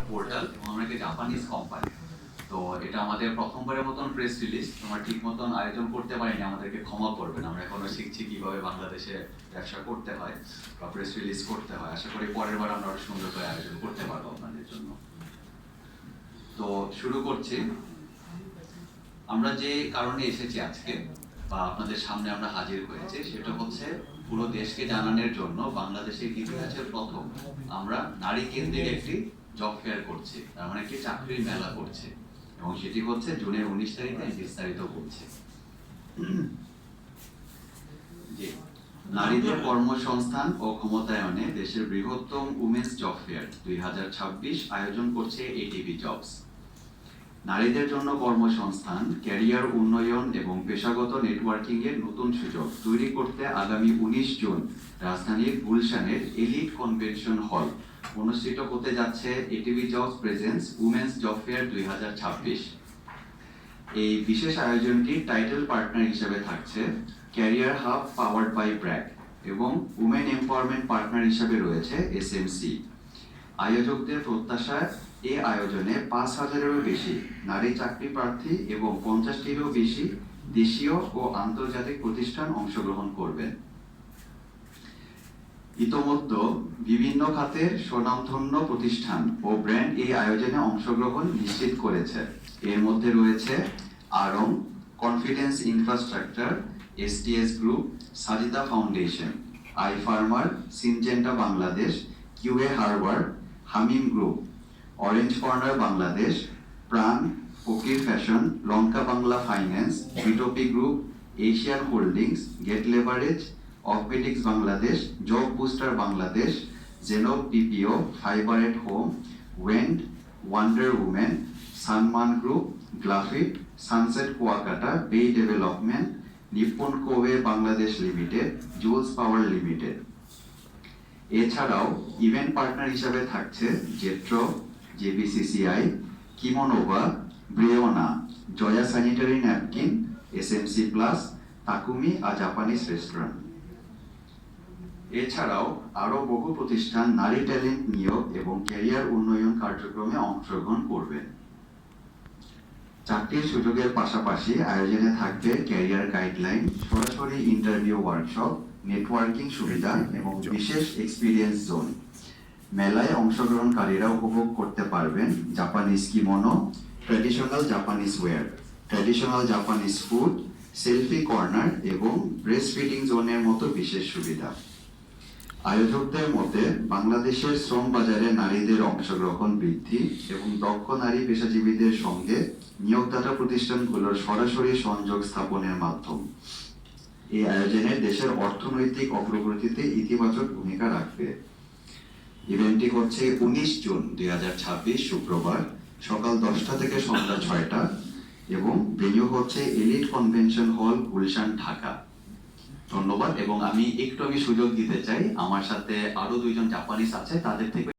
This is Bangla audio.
পোর্টাল এবং আমরা একটা জাপানিজ কোম্পানি। তো এটা আমাদের প্রথমবারের মতন প্রেস রিলিজ, আমরা ঠিক মতন আয়োজন করতে পারিনি, আমাদেরকে ক্ষমা করবেন। আমরা এখনো শিখছি কিভাবে বাংলাদেশে ব্যবসা করতে হয় বা প্রেস রিলিজ করতে হয়। আশা করি পরের বার আমরা আরো সুন্দর করে আয়োজন করতে পারবো আপনাদের জন্য। তো শুরু করছি। আমরা যে কারণে এসেছি আজকে বা আপনাদের সামনে আমরা হাজির হয়েছি সেটা হচ্ছে পুরো দেশকে জানানোর জন্য বাংলাদেশের ইতিহাসের প্রথম আমরা নারী কেন্দ্রিক একটি জব ফেয়ার করছি, তার মানে একটি চাকরির মেলা করছি, এবং সেটি হচ্ছে জুনের 19 তারিখে বিস্তারিত করছে। নারীদের কর্মসংস্থান ও ক্ষমতায়নে দেশের বৃহত্তম উমেন্স জব ফেয়ার 2026 আয়োজন করছে এটিভি জবস। নারীদের জন্য কর্মসংস্থান, ক্যারিয়ার উন্নয়ন এবং পেশাগত নেটওয়ার্কিং এর নতুন সুযোগ তৈরি করতে আগামী 19 জুন রাজধানীর গুলশানের এলিট কনভেনশন হল অনুষ্ঠিত হতে যাচ্ছে ATV jobs presents women's job fair 2026। এই বিশেষ আয়োজনটি টাইটেল পার্টনার হিসেবে থাকছে career hub powered by BRAC এবং উমেন এম্পাওয়ারমেন্ট পার্টনার হিসেবে রয়েছে এসএমসি। আয়োজকদের প্রত্যাশা এই আয়োজনে 5,000-এরও বেশি নারী চাকরি প্রার্থী এবং 50-টিরও বেশি দেশীয় ও আন্তর্জাতিক প্রতিষ্ঠান অংশগ্রহণ করবেন। ইতোমধ্যে বিভিন্ন খাতের স্বনামধন্য প্রতিষ্ঠান ও ব্র্যান্ড এই আয়োজনে অংশগ্রহণ নিশ্চিত করেছে। এর মধ্যে রয়েছে Aarong, Confidence Infrastructure, STS group, Sajida foundation, I farmer, Syngenta Bangladesh, QA harbour, Hameem group, Orange Corner Bangladesh, Pran, Fakir fashion, Lanka Bangla finance, Bitopi group, Asian holdings, get leverage, অফমেটিক্স বাংলাদেশ, জব বুস্টার বাংলাদেশ, জেনব পিপিও, ফাইবার এট হোম, ওয়েন্ড, ওয়ান্ডার উমেন, সানমান গ্রুপ, গ্লাফিট, sunset Kuakata, bay development, Nippon Kobe Bangladesh limited, Joules power limited. এছাড়াও ইভেন্ট পার্টনার হিসাবে থাকছে জেট্রো, জেবিসিসিআই, কিমোনোভা, ব্রিওনা, Jaya sanitary napkin, SMC plus, Takumi a Japanese restaurant. এছাড়াও আরো বহু প্রতিষ্ঠান নারী ট্যালেন্ট নিয়োগ এবং ক্যারিয়ার উন্নয়ন কার্যক্রমে অংশগ্রহণ করবেন। চাকরির সুযোগের পাশাপাশি আয়োজনে থাকবে ক্যারিয়ার গাইডলাইন, সরাসরি ইন্টারভিউ ওয়ার্কশপ, নেটওয়ার্কিং সুবিধা এবং বিশেষ এক্সপিরিয়েন্স জোন। মেলায় অংশগ্রহণকারীরা উপভোগ করতে পারবেন Japanese kimono, traditional Japanese wear, traditional Japanese food, selfie corner এবং ব্রেস্ট ফিডিং জোনের মতো বিশেষ সুবিধা। আয়োজকদের মতে বাংলাদেশের শ্রম বাজারে নারীদের অংশগ্রহণ বৃদ্ধি এবং দক্ষ নারী পেশাজীবীদের সঙ্গে নিয়োগদাতা প্রতিষ্ঠানগুলোর সরাসরি সংযোগ স্থাপনের মাধ্যম এই আয়োজনে দেশের অর্থনৈতিক অগ্রগতিতে ইতিবাচক ভূমিকা রাখবে। ইভেন্টটি হচ্ছে 19 জুন 2026 শুক্রবার সকাল 10টা থেকে সন্ধ্যা 6টা এবং ভেন্যু হচ্ছে elite convention hall, Gulshan, Dhaka. ধন্যবাদ। এবং আমি সুযোগ দিতে চাই, আমার সাথে আরো 2জন জাপানিজ আছে, তাদের থেকে